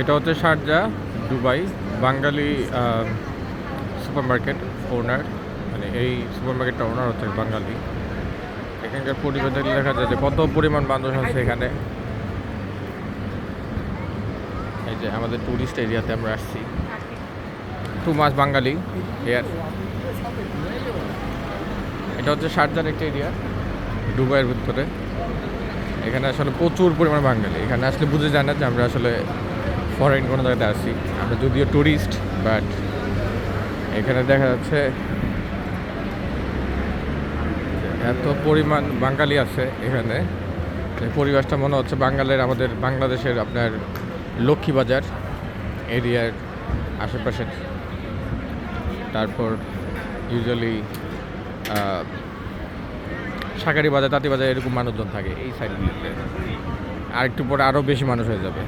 এটা হচ্ছে Sharjah Dubai বাঙালি super market ওনার, মানে এই সুপার মার্কেটটা ওনার হচ্ছে বাঙালি। এখানকার পরিবেশ দেখলে দেখা যায় যে কত পরিমাণ মানুষ আছে এখানে। এই যে আমাদের টুরিস্ট এরিয়াতে আমরা আসছি, টু মাস বাঙালি এয়ার। এটা হচ্ছে শারজাহর একটা এরিয়া দুবাইয়ের ভিতরে। এখানে আসলে প্রচুর পরিমাণ বাঙালি, এখানে আসলে বুঝে যায় না যে আমরা আসলে ফরেন কোনো জায়গাতে আসছি। আমরা যদিও ট্যুরিস্ট, বাট এখানে দেখা যাচ্ছে এত পরিমাণ বাঙালি আছে এখানে, পরিবেশটা মনে হচ্ছে বাঙালির আমাদের বাংলাদেশের আপনার লক্ষ্মীবাজার এরিয়ার আশেপাশে। তারপর ইউজুয়ালি শাঁখারি বাজার, তাঁতি বাজার এরকম মানুষজন থাকে এই সাইডগুলিতে। আর একটু পরে আরও বেশি মানুষ হয়ে যাবে।